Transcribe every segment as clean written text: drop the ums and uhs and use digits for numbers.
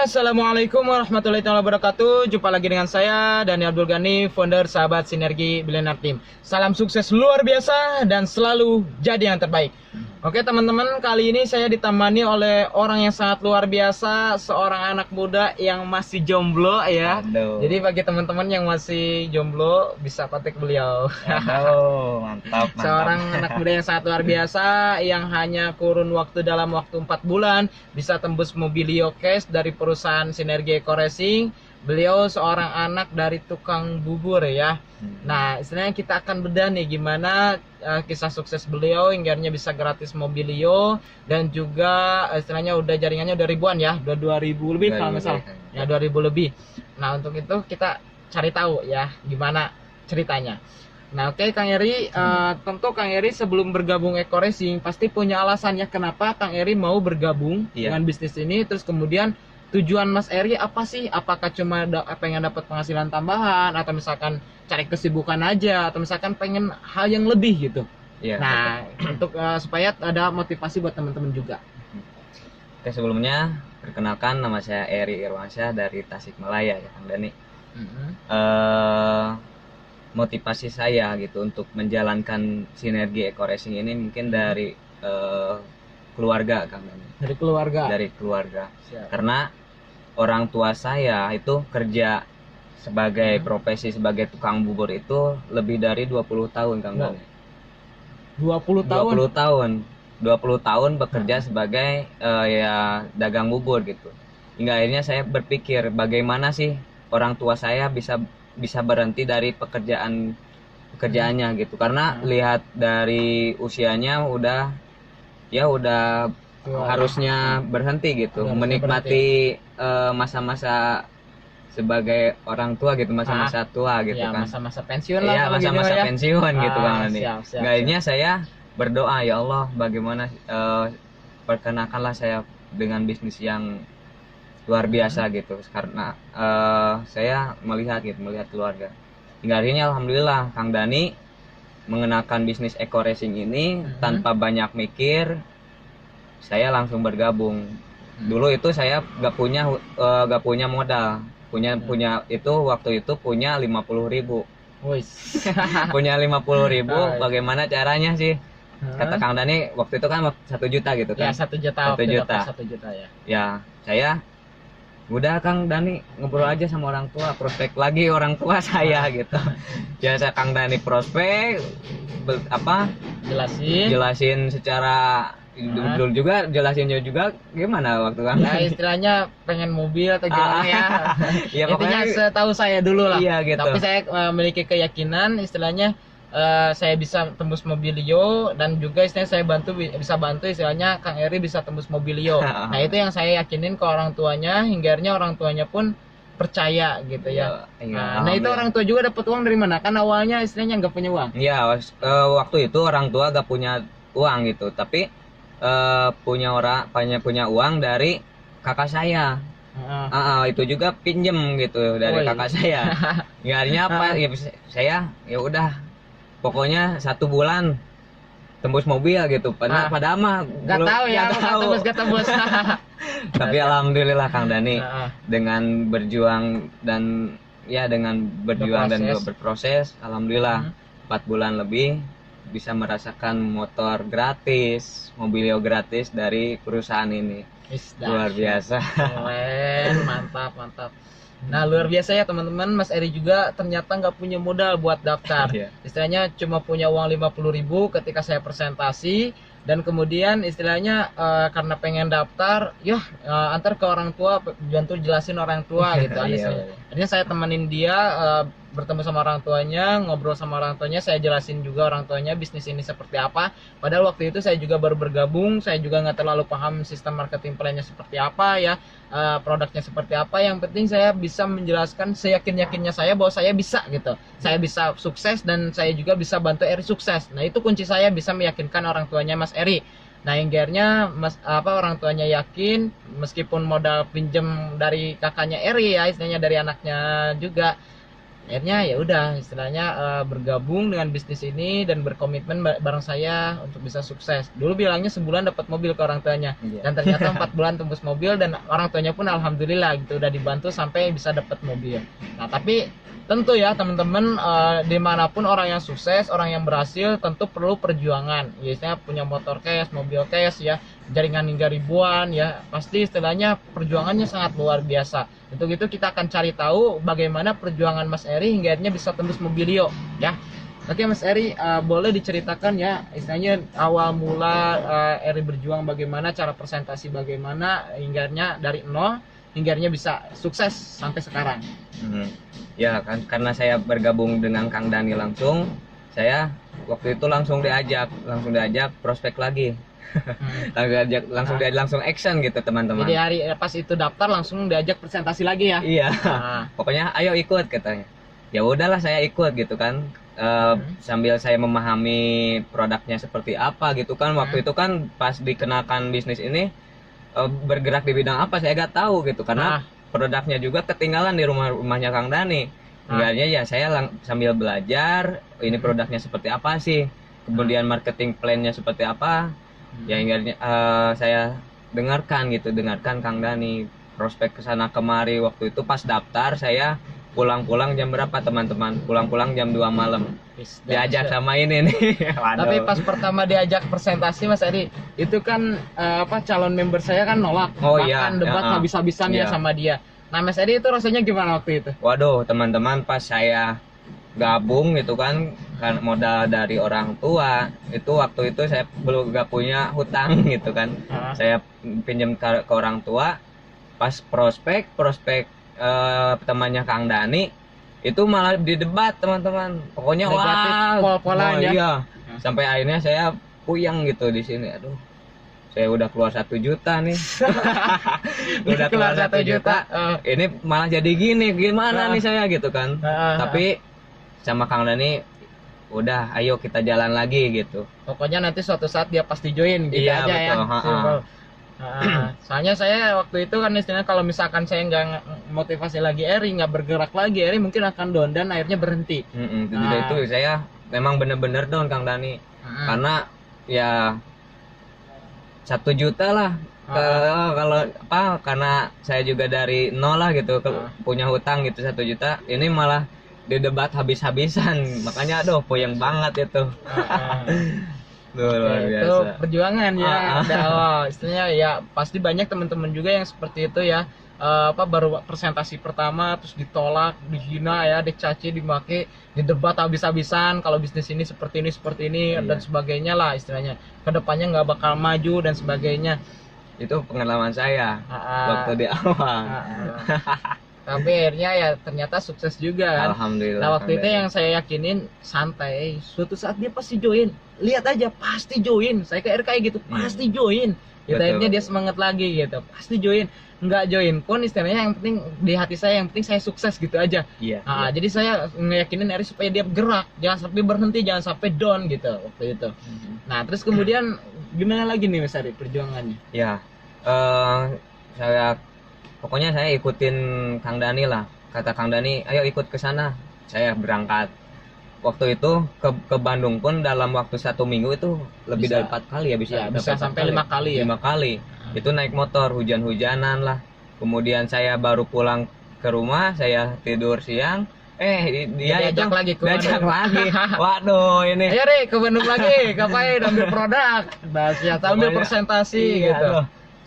Assalamualaikum warahmatullahi wabarakatuh. Jumpa lagi dengan saya Dani Abdul Ghani, founder Sahabat Sinergi Billionaire Team. Salam sukses luar biasa dan selalu jadi yang terbaik. Oke teman-teman, kali ini saya ditemani oleh orang yang sangat luar biasa, seorang anak muda yang masih jomblo ya. Aduh. Jadi bagi teman-teman yang masih jomblo bisa kontak beliau. Aduh, mantap. Seorang anak muda yang sangat luar biasa, yang hanya kurun waktu dalam waktu 4 bulan bisa tembus Mobilio Cash dari perusahaan Sinergi Eco Racing. Beliau seorang anak dari tukang bubur ya. Nah, istilahnya kita akan bedah nih gimana kisah sukses beliau hingga bisa gratis Mobilio, dan juga istilahnya udah jaringannya udah ribuan ya, udah 2000 lebih kalau nggak salah. Ya 2000 lebih. Nah, untuk itu kita cari tahu ya gimana ceritanya. Nah, oke Kang Eri, tentu Kang Eri sebelum bergabung Eco Racing pasti punya alasannya kenapa Kang Eri mau bergabung dengan bisnis ini. Terus kemudian tujuan Mas Eri apa sih? Apakah cuma pengen dapat penghasilan tambahan, atau misalkan cari kesibukan aja, atau misalkan pengen hal yang lebih gitu? Iya, nah, untuk supaya ada motivasi buat teman-teman juga. Oke, sebelumnya perkenalkan, nama saya Eri Irwansyah dari Tasikmalaya ya Kang Dani. Motivasi saya gitu untuk menjalankan Sinergi Eco Racing ini mungkin dari keluarga Kang Dani. Dari keluarga. Dari keluarga. Siap. Karena orang tua saya itu kerja sebagai profesi sebagai tukang bubur itu lebih dari 20 tahun Kang Dani. 20 tahun. 20 tahun. 20 tahun bekerja sebagai ya dagang bubur gitu. Hingga akhirnya saya berpikir bagaimana sih orang tua saya bisa berhenti dari pekerjaannya gitu. Karena lihat dari usianya udah harusnya berhenti gitu, menikmati masa-masa sebagai orang tua gitu, masa-masa tua gitu ya, kan. masa-masa pensiun lah. Iya, masa-masa gitu, pensiun gitu Bang Nani. Akhirnya saya berdoa, ya Allah bagaimana perkenalkanlah saya dengan bisnis yang luar biasa gitu, karena saya melihat keluarga. Hingga akhirnya alhamdulillah Kang Dani mengenalkan bisnis Eco Racing ini tanpa banyak mikir. Saya langsung bergabung. Dulu itu saya gak punya modal. Punya itu waktu itu punya 50.000. Punya 50.000. Bagaimana caranya sih? Kata Kang Dani waktu itu kan 1 juta gitu kan? Ya 1 juta. 1 juta. 1 juta ya. Ya saya udah Kang Dani ngobrol aja sama orang tua, prospek lagi orang tua saya gitu. Biasa Kang Dani prospek jelasin secara dulu juga, jelasinnya juga gimana waktu kan? Ya istilahnya pengen mobil atau gimana ya. Ya intinya setahu saya dulu lah. Iya gitu. Tapi saya memiliki keyakinan istilahnya saya bisa tembus Mobilio, dan juga istilahnya saya bisa bantu istilahnya Kang Eri bisa tembus Mobilio. Nah itu yang saya yakinin ke orang tuanya, hingga akhirnya orang tuanya pun percaya gitu ya. Nah itu orang tua juga dapat uang dari mana? Kan awalnya istilahnya nggak punya uang. Iya, waktu itu orang tua nggak punya uang gitu, tapi punya uang dari kakak saya. Itu juga pinjem gitu dari kakak saya. Ya akhirnya apa? Ya saya ya udah, pokoknya 1 bulan tembus mobil gitu. Padahal mah nggak tahu ya, nggak tembus. Tapi alhamdulillah Kang Dani dengan berjuang dan berproses, alhamdulillah 4 bulan lebih bisa merasakan motor gratis, Mobilio gratis dari perusahaan ini. Luar biasa. Mantap. Nah luar biasa ya teman-teman. Mas Eri juga ternyata nggak punya modal buat daftar. Istilahnya cuma punya uang 50.000 ketika saya presentasi, dan kemudian istilahnya karena pengen daftar, antar ke orang tua, bantu jelasin orang tua gitu. Akhirnya saya temenin dia, bertemu sama orang tuanya, ngobrol sama orang tuanya, saya jelasin juga orang tuanya bisnis ini seperti apa. Padahal waktu itu saya juga baru bergabung, saya juga nggak terlalu paham sistem marketing plan-nya seperti apa ya, produknya seperti apa. Yang penting saya bisa menjelaskan seyakin-yakinnya saya bahwa saya bisa gitu, saya bisa sukses, dan saya juga bisa bantu Eri sukses. Nah itu kunci saya bisa meyakinkan orang tuanya Mas Eri. Nah akhirnya orang tuanya yakin, meskipun modal pinjem dari kakaknya Eri ya, istilahnya dari anaknya juga. akhirnya ya udah istilahnya bergabung dengan bisnis ini dan berkomitmen bareng saya untuk bisa sukses. Dulu bilangnya sebulan dapat mobil ke orang tuanya, dan ternyata 4 bulan tembus mobil, dan orang tuanya pun alhamdulillah gitu udah dibantu sampai bisa dapat mobil. Nah tapi tentu ya teman-teman, dimanapun orang yang sukses, orang yang berhasil tentu perlu perjuangan. Biasanya punya motor cash, mobil cash ya, jaringan hingga ribuan ya, pasti istilahnya perjuangannya sangat luar biasa. Untuk itu kita akan cari tahu bagaimana perjuangan Mas Eri hingga akhirnya bisa tembus Mobilio ya. Oke Mas Eri, boleh diceritakan ya istilahnya awal mula Eri berjuang bagaimana, cara presentasi bagaimana hingga akhirnya dari nol hingga akhirnya bisa sukses sampai sekarang. Ya kan, karena saya bergabung dengan Kang Dani langsung, saya waktu itu langsung diajak prospek lagi. langsung action gitu teman-teman. Jadi hari pas itu daftar langsung diajak presentasi lagi ya. Iya. Pokoknya ayo ikut katanya. Ya udahlah saya ikut gitu kan. Sambil saya memahami produknya seperti apa gitu kan. Waktu itu kan pas dikenakan bisnis ini bergerak di bidang apa saya gak tahu gitu karena produknya juga ketinggalan di rumahnya Kang Dani. Enggaknya ya saya sambil belajar ini produknya seperti apa sih. Kemudian marketing plan-nya seperti apa. Ya hingga saya dengarkan Kang Dani prospek kesana kemari. Waktu itu pas daftar saya pulang jam berapa teman-teman, pulang jam 2 malam diajak sama ini nih. Tapi pas pertama diajak presentasi Mas Eri itu kan calon member saya kan nolak, bahkan debat habis-habisan ya sama dia. Nah Mas Eri itu rasanya gimana waktu itu? Waduh teman-teman, pas saya gabung gitu kan modal dari orang tua, itu waktu itu saya belum gak punya hutang gitu kan. Saya pinjam ke orang tua. Pas prospek temannya Kang Dani itu malah didebat teman-teman, pokoknya pol-polan ya. Iya. Sampai akhirnya saya puyeng gitu di sini. Aduh, saya udah keluar 1 juta nih. Udah keluar 1 juta. Ini malah jadi gimana nih saya gitu kan. Tapi sama Kang Dani udah ayo kita jalan lagi gitu. Pokoknya nanti suatu saat dia pasti join gitu iya, aja betul. Ya. Soalnya saya waktu itu kan istilahnya kalau misalkan saya nggak motivasi lagi Eri, nggak bergerak lagi Eri mungkin akan down dan akhirnya berhenti. Itu saya memang bener-bener down Kang Dani. Karena ya 1 juta lah. Kalau karena saya juga dari nol lah gitu, punya hutang gitu 1 juta. Ini malah didebat habis-habisan, makanya aduh puyeng banget itu. Luar biasa. Itu perjuangan ya. Istilahnya ya pasti banyak teman-teman juga yang seperti itu ya. Baru presentasi pertama terus ditolak, dihina ya, dicaci, dimaki, didebat habis-habisan kalau bisnis ini seperti ini dan sebagainya lah istilahnya. Kedepannya nggak bakal maju dan sebagainya. Itu pengalaman saya waktu di awal. Tapi akhirnya ya ternyata sukses juga kan. Alhamdulillah. Nah waktu itu yang saya yakinin santai, suatu saat dia pasti join. Lihat aja pasti join. Saya ke RKI gitu, pasti join. Gitu, akhirnya dia semangat lagi gitu, pasti join. Nggak join pun istilahnya yang penting di hati saya, yang penting saya sukses gitu aja. Jadi saya ngeyakinin Eri supaya dia gerak, jangan sampai berhenti, jangan sampai down gitu waktu itu. Nah terus kemudian gimana lagi nih Mas Eri perjuangannya? Ya, pokoknya saya ikutin Kang Dani lah. Kata Kang Dani, ayo ikut ke sana. Saya berangkat. Waktu itu ke Bandung pun dalam waktu 1 minggu itu lebih dari 4 kali ya bisa sampai 5 kali ya. 5 kali. Itu naik motor hujan-hujanan lah. Kemudian saya baru pulang ke rumah, saya tidur siang. Dia diajak lagi ke Bandung. Waduh ini. Ayo Ri ke Bandung lagi, ngapain ambil produk. Nah, ambil presentasi gitu.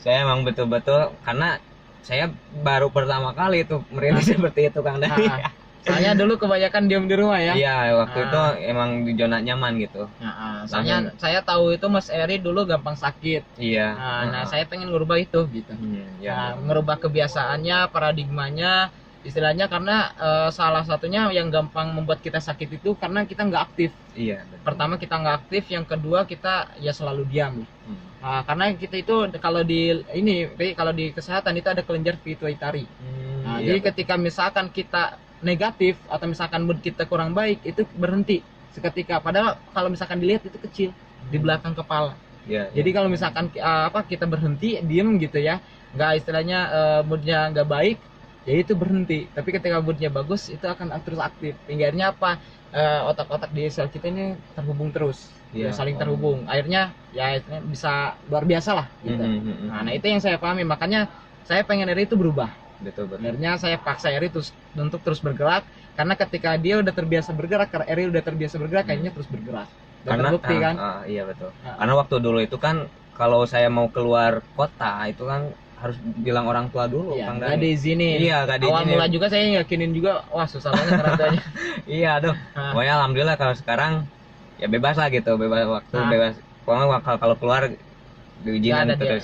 Saya emang betul-betul karena saya baru pertama kali itu merintis seperti itu Kang Dani. Soalnya dulu kebanyakan diem di rumah ya. Iya, waktu itu emang di zona nyaman gitu. Soalnya saya tahu itu Mas Eri dulu gampang sakit. Iya. Nah, saya pengen ngerubah itu gitu. Ngerubah kebiasaannya, paradigmanya, istilahnya karena salah satunya yang gampang membuat kita sakit itu karena kita nggak aktif. Iya. Betul. Pertama kita nggak aktif, yang kedua kita ya selalu diam. Karena kita itu kalau di kesehatan itu ada kelenjar pituitari. Jadi ketika misalkan kita negatif atau misalkan mood kita kurang baik itu berhenti seketika, padahal kalau misalkan dilihat itu kecil di belakang kepala. Jadi kalau misalkan kita berhenti diem gitu ya, nggak istilahnya moodnya nggak baik, jadi itu berhenti. Tapi ketika moodnya bagus itu akan terus aktif. Hingga apa, otak-otak di sel kita ini terhubung terus, saling terhubung. Akhirnya ya bisa luar biasa lah gitu. Nah itu yang saya pahami, makanya saya pengen Eri itu berubah. Betul. Akhirnya saya paksa Eri untuk terus bergerak, karena ketika dia udah terbiasa bergerak, Eri udah terbiasa bergerak, kayaknya terus bergerak. Karena terbukti kan? Iya betul. Karena waktu dulu itu kan kalau saya mau keluar kota itu kan harus bilang orang tua dulu, iya, Kang Dani. Gak diizinin. Iya, gak diizinin. Awal mula juga saya yakinin juga, wah susah banget rasanya. Iya, aduh. Pokoknya alhamdulillah kalau sekarang ya bebas lah gitu, bebas waktu, bebas. Pokoknya kalau keluar diizinin terus,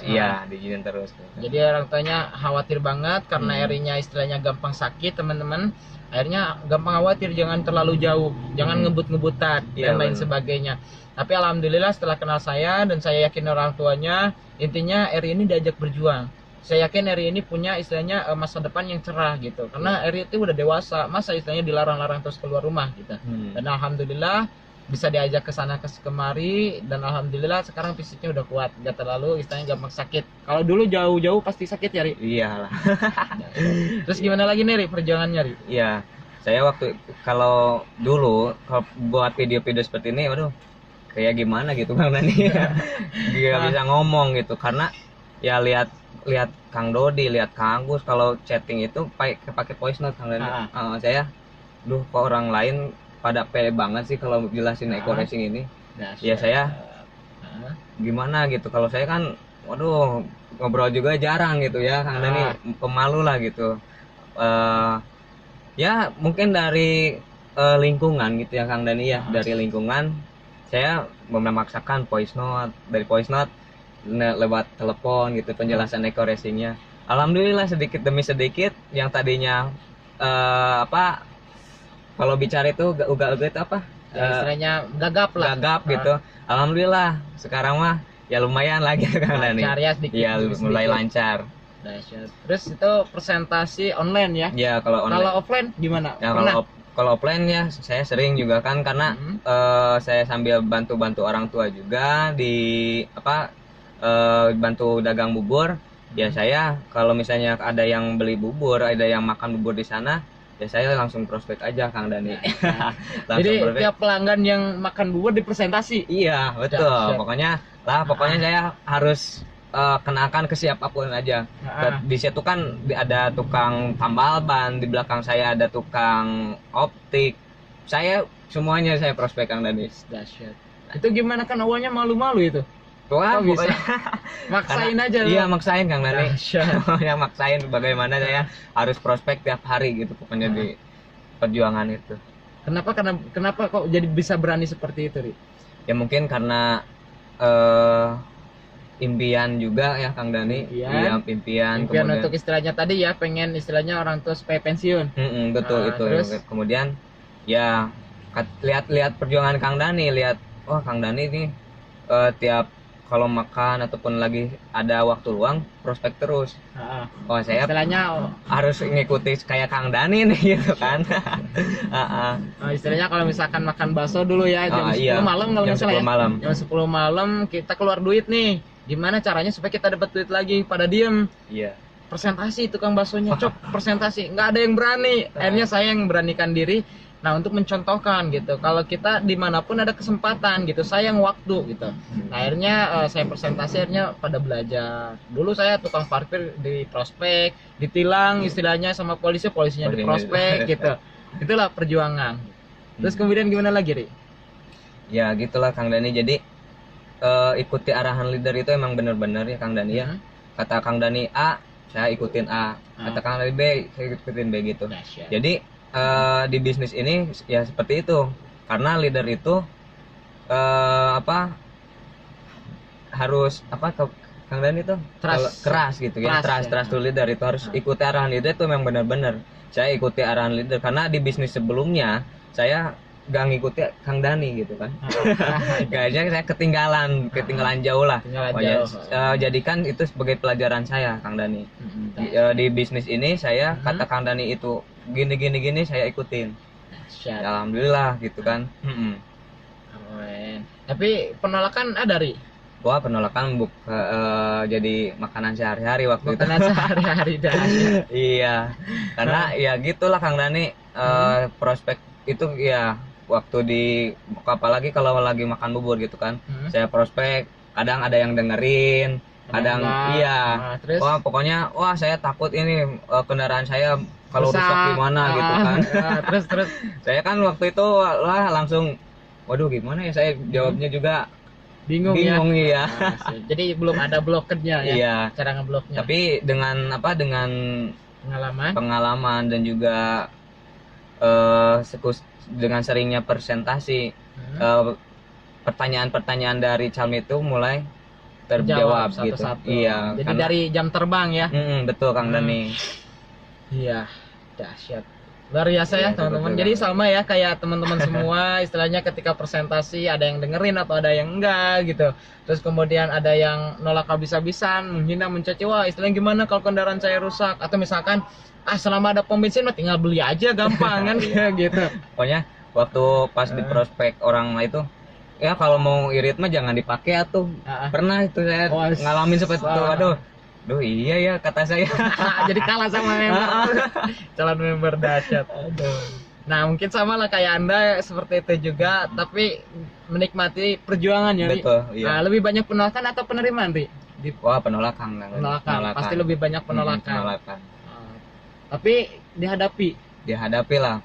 diizinin terus. Jadi orang tuanya khawatir banget karena Erinya istilahnya gampang sakit, teman-teman. Akhirnya gampang khawatir, jangan terlalu jauh, jangan ngebut-ngebutan dan lain sebagainya. Tapi alhamdulillah setelah kenal saya dan saya yakin orang tuanya, intinya Eri ini diajak berjuang. Saya yakin Eri ini punya istilahnya masa depan yang cerah gitu. Karena Eri itu udah dewasa, masa istilahnya dilarang-larang terus keluar rumah gitu. Dan alhamdulillah bisa diajak ke sana ke kemari, dan alhamdulillah sekarang fisiknya udah kuat, gak terlalu istilahnya gampang sakit. Kalau dulu jauh-jauh pasti sakit ya, Ri? Iyalah. Terus gimana lagi nih, Ri, perjuangannya, Ri? Iya, saya waktu kalau dulu kalau buat video-video seperti ini, waduh, kayak gimana gitu Kang Dani. Dia bisa ngomong gitu, karena ya lihat Kang Dodi, lihat Kang Agus kalau chatting itu pakai voice note Kang Dani. Saya, kok orang lain pada pede banget sih kalau jelasin eco racing ini. Ya saya gimana gitu, kalau saya kan waduh ngobrol juga jarang gitu ya Kang Dani, pemalu lah gitu. Ya mungkin dari lingkungan gitu ya Kang Dani ya, dari lingkungan saya memaksakan voice note, dari voice note lewat telepon gitu penjelasan eco racingnya. Alhamdulillah sedikit demi sedikit yang tadinya kalau bicara itu uga-uga itu apa? Istilahnya gagap lah. Gagap gitu. Alhamdulillah sekarang mah ya lumayan lagi Kang Dani. Lancar ya sedikit. Iya, mulai lancar. Terus itu presentasi online ya? Iya, kalau online. Kalau offline gimana? Ya, kalau offline ya saya sering juga kan, karena saya sambil bantu-bantu orang tua juga di bantu dagang bubur. Ya saya kalau misalnya ada yang beli bubur, ada yang makan bubur di sana, ya saya langsung prospek aja Kang Dani. Jadi tiap pelanggan yang makan bubur dipresentasi. Iya betul. Pokoknya saya harus kenakan ke siapapun aja. Di situ kan ada tukang tambal ban, di belakang saya ada tukang optik. Saya semuanya saya prospek Kang Dani. Dahsyat. Itu gimana, kan awalnya malu-malu itu? Wah, bisa. Maksain aja loh. Iya, maksain Kang Dani. Ya maksain bagaimana saya harus prospek tiap hari gitu pokoknya di perjuangan itu. Kenapa kok jadi bisa berani seperti itu, Ri? Ya mungkin karena impian juga ya Kang Dani. Iya, impian kemudian untuk istilahnya tadi ya, pengen istilahnya orang tua supaya pensiun. Betul itu. Terus? Kemudian ya lihat perjuangan Kang Dani, lihat Kang Dani nih tiap kalau makan ataupun lagi ada waktu luang prospek terus. Saya istilahnya harus ngikuti kayak Kang Dani nih gitu kan. Istilahnya kalau misalkan makan bakso dulu ya jam 10 malam kalau nggak salah ya. Jam 10 malam kita keluar duit nih. Gimana caranya supaya kita dapat duit lagi? Pada diem. Iya. Presentasi tukang baksonya, cok presentasi, nggak ada yang berani. Akhirnya saya yang beranikan diri. Nah, untuk mencontohkan gitu, kalau kita dimanapun ada kesempatan gitu, sayang waktu gitu. Nah, akhirnya saya presentasi, akhirnya pada belajar. Dulu saya tukang parkir di prospek, ditilang istilahnya sama polisinya di prospek gitu. Itulah perjuangan. Terus kemudian gimana lagi, Ri? Ya gitulah Kang Dani. Jadi ikuti arahan leader itu emang benar-benar ya Kang Dani ya. Kata Kang Dani A, saya ikutin A. Kata Kang Dani B, saya ikutin B gitu. Jadi di bisnis ini ya seperti itu, karena leader itu harus Kang Dani itu keras gitu ya, trust to leader itu harus ikuti arahan leader. Itu memang benar-benar saya ikuti arahan leader, karena di bisnis sebelumnya saya gak ngikuti Kang Dani gitu kan. Kayaknya saya ketinggalan jauh lah. Jadikan itu sebagai pelajaran saya Kang Dani. Di bisnis ini saya kata Kang Dani itu gini saya ikutin. Ya, alhamdulillah gitu kan. Tapi penolakan ada, Ri? Wah, penolakan jadi makanan sehari-hari waktu Makanan itu. sehari-hari dah. Iya, karena ya gitulah Kang Dani, prospek itu ya waktu di apalagi kalau lagi makan bubur gitu kan, saya prospek kadang ada yang dengerin, kadang iya. Nah, terus? Wah, pokoknya wah saya takut ini kendaraan saya kalau rusak gimana gitu kan. Terus Saya kan waktu itu lah langsung, waduh gimana ya, saya jawabnya juga bingung ya. Iya. Jadi belum ada blokernya ya. Iya. Cara ngebloknya. Tapi dengan dengan pengalaman dan juga dengan seringnya presentasi, pertanyaan-pertanyaan dari Calmi itu mulai terjawab gitu. Satu-satu. Iya. Jadi dari jam terbang ya. Betul Kang Dani. Iya, dahsyat. Luar biasa ya teman-teman. Jadi sama ya kayak teman-teman semua, istilahnya ketika presentasi ada yang dengerin atau ada yang enggak gitu. Terus kemudian ada yang nolak habis-habisan, menghina, mencaci, wah istilahnya gimana kalau kendaraan saya rusak, atau misalkan selama ada pom bensin mah tinggal beli aja gampang kan kayak gitu. Pokoknya waktu pas di prospek orang itu, ya kalau mau irit mah jangan dipakai atuh. Pernah itu saya ngalamin seperti itu. Aduh iya ya kata saya. Jadi kalah sama member. Calon member dahsyat. Nah mungkin sama lah kayak Anda seperti itu juga, tapi menikmati perjuangan ya. Betul, iya. Nah, lebih banyak penolakan atau penerimaan, Ri? Wah, penolakan. Pasti lebih banyak penolakan. Tapi dihadapi lah.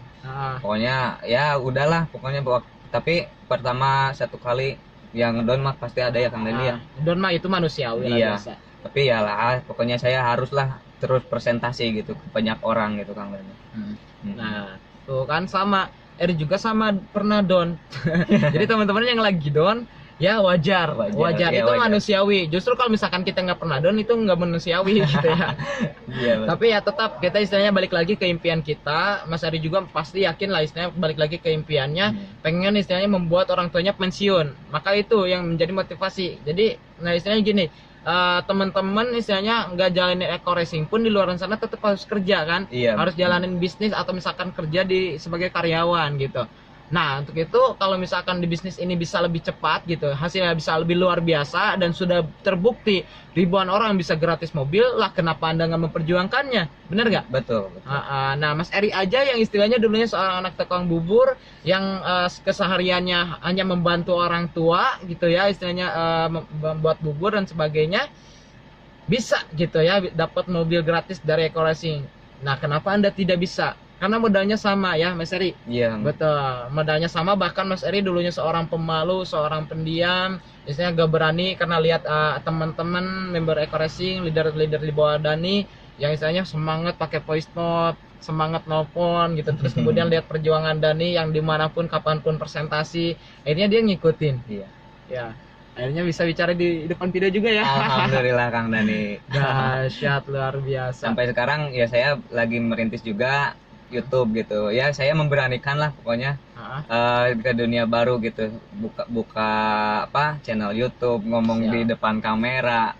Pokoknya ya udahlah, pokoknya tapi pertama satu kali yang down mah pasti ada ya Kang Dani ya. Down mah itu manusiawi lah biasa. Tapi ya lah, pokoknya saya haruslah terus presentasi gitu ke banyak orang gitu Kang Dani. Nah, tuh kan sama. Eri juga sama pernah down. Jadi teman-teman yang lagi down, ya wajar. Itu wajar. Manusiawi. Justru kalau misalkan kita nggak pernah down itu nggak manusiawi gitu ya. Tapi ya tetap kita istilahnya balik lagi ke impian kita. Mas Eri juga pasti yakin lah istilahnya balik lagi ke impiannya. Pengen istilahnya membuat orang tuanya pensiun. Maka itu yang menjadi motivasi. Jadi, nah istilahnya gini. Teman-teman istilahnya nggak jalanin eco racing pun di luar sana tetap harus kerja kan, harus jalanin bisnis atau misalkan kerja sebagai karyawan gitu. Nah untuk itu kalau misalkan di bisnis ini bisa lebih cepat gitu, hasilnya bisa lebih luar biasa dan sudah terbukti ribuan orang bisa gratis mobil lah, kenapa Anda nggak memperjuangkannya, bener nggak? Betul. Nah Mas Eri aja yang istilahnya dulunya seorang anak tukang bubur yang kesehariannya hanya membantu orang tua gitu ya, istilahnya membuat bubur dan sebagainya, bisa gitu ya dapat mobil gratis dari Eco Racing. Nah kenapa Anda tidak bisa? Karena modalnya sama ya Mas Eri. Iya. Betul, modalnya sama. Bahkan Mas Eri dulunya seorang pemalu, seorang pendiam, istilahnya gak berani karena lihat teman-teman member Eco Racing, leader-leader di bawah Dani yang istilahnya semangat pakai voice note, semangat nelpon gitu. Terus kemudian lihat perjuangan Dani yang dimanapun kapanpun presentasi, akhirnya dia ngikutin. Iya. Ya. Akhirnya bisa bicara di depan video juga ya. Alhamdulillah Kang Dani. Dahsyat, luar biasa. Sampai sekarang ya saya lagi merintis juga YouTube gitu ya, saya memberanikan lah pokoknya ke dunia baru gitu, buka channel YouTube, ngomong di depan kamera.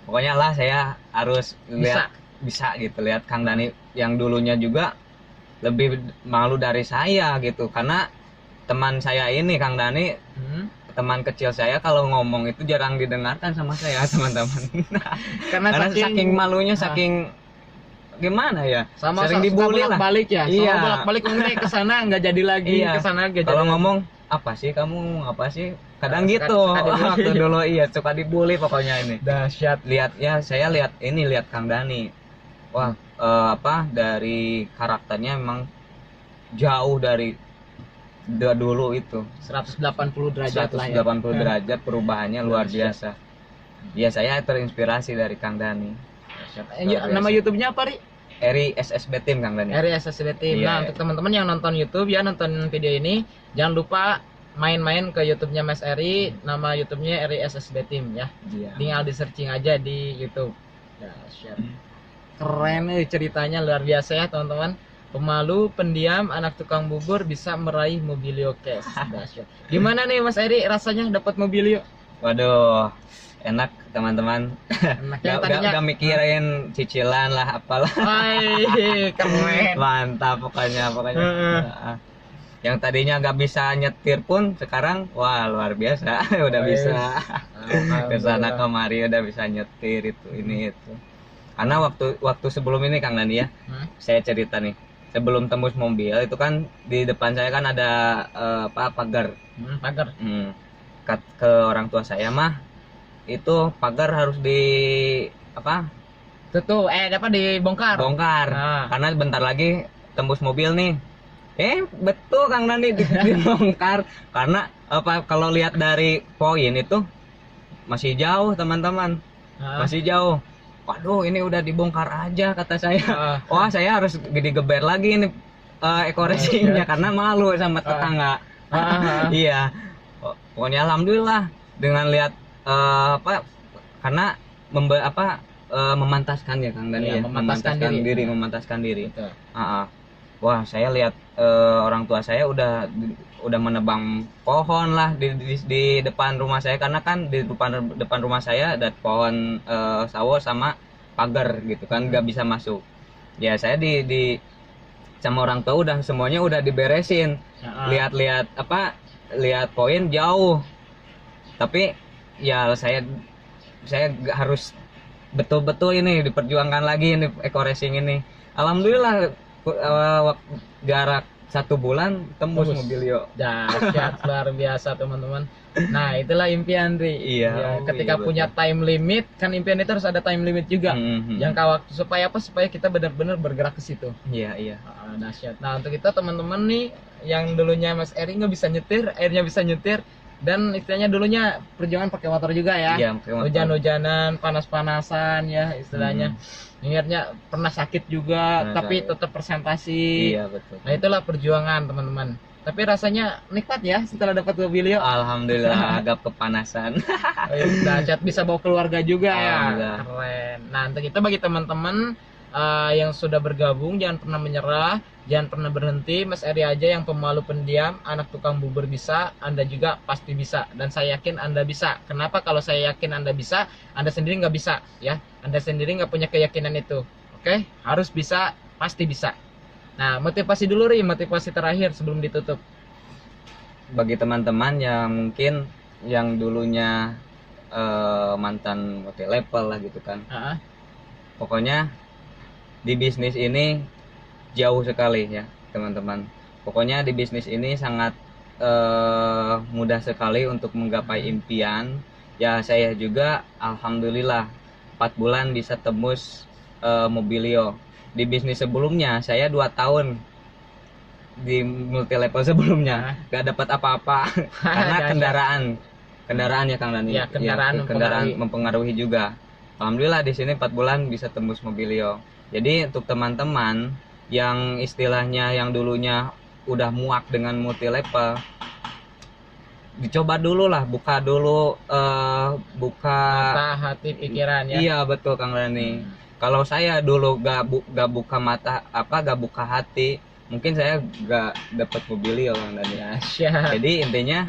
Pokoknya lah saya harus bisa gitu, lihat Kang Dani yang dulunya juga lebih malu dari saya gitu, karena teman saya ini Kang Dani, teman kecil saya kalau ngomong itu jarang didengarkan sama saya teman-teman. Karena saking malunya, saking gimana ya, sering dibully lah. Balik ya, bolak-balik ngomongnya ke sana nggak jadi lagi, ke sana nggak jadi. Kalau ngomong apa sih kamu, apa sih, kadang gitu. Waktu dulu suka dibully pokoknya ini. Dahsyat. Lihat ya, saya lihat Kang Dani. Wah, dari karakternya memang jauh dari dulu itu. 180 derajat lah ya. 180 derajat perubahannya luar biasa. Ya saya terinspirasi dari Kang Dani. Nama YouTube-nya apa, Ri? Eri SSB Team Kang Dani. Eri SSB Team. Nah, untuk teman-teman yang nonton YouTube ya, nonton video ini, jangan lupa main-main ke YouTube-nya Mas Eri, nama YouTube-nya Eri SSB Team ya. Tinggal di searching aja di YouTube. Dahsyat. Keren ceritanya, luar biasa ya, teman-teman. Pemalu, pendiam, anak tukang bubur bisa meraih Mobilio Cash. Dahsyat. Gimana nih Mas Eri rasanya dapat Mobilio? Waduh, enak teman-teman. Udah mikirin cicilan lah apalah. Keren. Mantap pokoknya. Yang tadinya nggak bisa nyetir pun sekarang wah luar biasa. Udah bisa kesana kemari, udah bisa nyetir itu ini itu. Karena waktu sebelum ini Kang Dani ya, saya cerita nih, sebelum tembus mobil itu kan di depan saya kan ada pagar. Pagar. Ke orang tua saya mah itu pagar harus di tutup dibongkar. Karena bentar lagi tembus mobil nih. Betul Kang Dani dibongkar karena kalau lihat dari poin itu masih jauh teman-teman. Masih jauh. Waduh, ini udah dibongkar aja kata saya. Wah, saya harus digeber lagi ini eco racingnya karena malu sama tetangga. Iya. Pokoknya alhamdulillah dengan lihat karena memantaskan ya Kang Dani, memantaskan diri. Wah, saya lihat orang tua saya udah menebang pohon lah di depan rumah saya, karena kan di depan rumah saya ada pohon sawo sama pagar gitu kan, nggak bisa masuk. Ya saya di sama orang tua semuanya udah diberesin. Lihat poin jauh, tapi ya saya harus betul-betul ini diperjuangkan lagi ini eco racing ini. Alhamdulillah jarak 1 bulan tembus Mobilio. Dahsyat luar biasa teman-teman. Nah itulah impian Ri. Iya. Ketika punya time limit, kan impian itu harus ada time limit juga. Jangka waktu supaya kita benar-benar bergerak ke situ. Iya. Dahsyat. Nah untuk kita teman-teman nih yang dulunya Mas Eri nggak bisa nyetir, akhirnya bisa nyetir. Dan istilahnya dulunya perjuangan pakai motor juga ya. Iya, hujan-hujanan, panas-panasan ya istilahnya. Akhirnya pernah sakit juga, tapi tetap presentasi. Iya betul. Nah itulah perjuangan teman-teman. Tapi rasanya nikmat ya setelah dapat Mobilio. Alhamdulillah agak kepanasan. Dahsyat, bisa bawa keluarga juga ya. Keren. Nah untuk itu bagi teman-teman yang sudah bergabung, jangan pernah menyerah, jangan pernah berhenti. Mas Eri aja yang pemalu pendiam, anak tukang bubur bisa, Anda juga pasti bisa. Dan saya yakin Anda bisa. Kenapa? Kalau saya yakin Anda bisa, Anda sendiri nggak bisa ya. Anda sendiri nggak punya keyakinan itu. Oke? Harus bisa, pasti bisa. Nah, motivasi dulu Ri, motivasi terakhir sebelum ditutup. Bagi teman-teman yang mungkin yang dulunya mantan multi level lah gitu kan. Pokoknya di bisnis ini jauh sekali ya teman-teman. Pokoknya di bisnis ini sangat mudah sekali untuk menggapai impian. Ya saya juga alhamdulillah 4 bulan bisa tembus Mobilio. Di bisnis sebelumnya saya 2 tahun di multi level sebelumnya gak dapat apa-apa karena kendaraan ya Kang Dani. Ya, kendaraan mempengaruhi juga. Alhamdulillah di sini 4 bulan bisa tembus Mobilio. Jadi untuk teman-teman yang istilahnya yang dulunya udah muak dengan multi level, dicoba dulu lah, buka mata, hati, pikiran ya. Iya betul Kang Dani. Kalau saya dulu gak buka mata gak buka hati, mungkin saya gak dapat Mobilio Kang Dani. Jadi intinya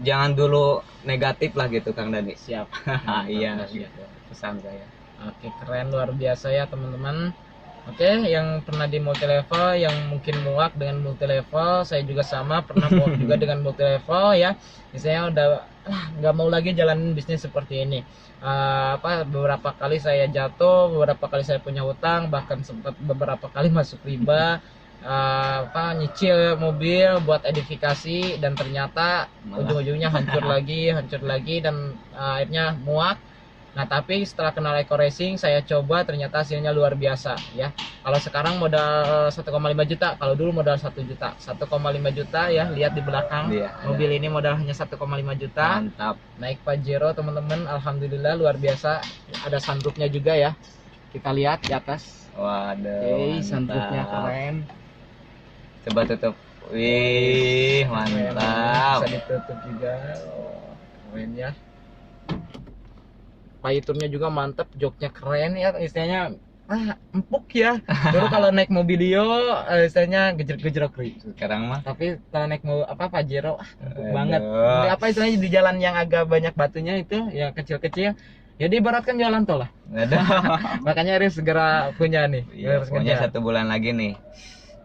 jangan dulu negatif lah gitu Kang Dani. Siap. Iya gitu pesan saya. Oke, keren, luar biasa ya teman-teman. Oke, yang pernah di multi level, yang mungkin muak dengan multi level, saya juga sama pernah muak juga dengan multi level ya. Misalnya udah nggak mau lagi jalanin bisnis seperti ini. Beberapa kali saya jatuh, beberapa kali saya punya hutang, bahkan sempat beberapa kali masuk riba. Nyicil mobil buat edifikasi, dan ternyata ujung-ujungnya hancur lagi dan akhirnya muak. Nah tapi setelah kenal eco racing saya coba, ternyata hasilnya luar biasa ya. Kalau sekarang modal 1,5 juta, kalau dulu modal 1 juta. 1,5 juta ya, lihat di belakang mobil ini modal hanya 1,5 juta. Mantap. Naik Pajero teman-teman, alhamdulillah luar biasa. Ada sunroofnya juga ya, kita lihat di atas. Waduh, sunroofnya keren. Coba tutup. Wih, mantap. Bisa ditutup juga. Keren ya. Fiturnya juga mantep, joknya keren ya, istilahnya empuk ya. Dulu kalau naik Mobilio istilahnya gejrok-gejrok Ri. Sekarang mah. Tapi kalau naik Pajero empuk banget. Apa istilahnya di jalan yang agak banyak batunya itu, yang kecil-kecil. Jadi ibaratkan jalan tol lah. Makanya harus segera punya nih. Iya, pokoknya 1 bulan lagi nih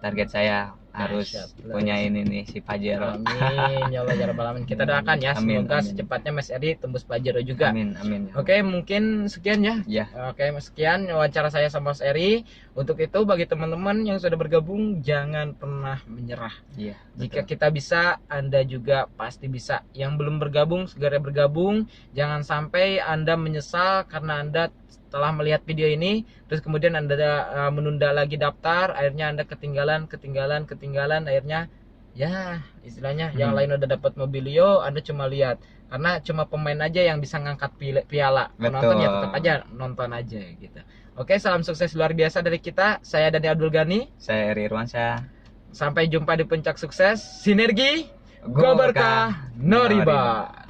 target saya harus Dahsyat. punya ini nih si Pajero. Amin ya Allah ya Rabbal Alamin. Kita doakan ya Amin, semoga amin. secepatnya Mas Eri tembus Pajero juga. Amin amin. Oke, mungkin sekian ya. Ya. Oke, sekian wawancara saya sama Mas Eri. Untuk itu bagi teman-teman yang sudah bergabung jangan pernah menyerah. Iya. Jika kita bisa, Anda juga pasti bisa. Yang belum bergabung segera bergabung. Jangan sampai Anda menyesal karena Anda setelah melihat video ini terus kemudian Anda menunda lagi daftar, akhirnya Anda ketinggalan, akhirnya ya istilahnya yang lain udah dapat mobilio, Anda cuma lihat. Karena cuma pemain aja yang bisa ngangkat piala. Penonton ya tetap aja nonton aja gitu. Oke, salam sukses luar biasa dari kita. Saya Dani Abdul Ghani. Saya Eri Irwansyah. Sampai jumpa di puncak sukses. Sinergi, Go Berkah, No Riba.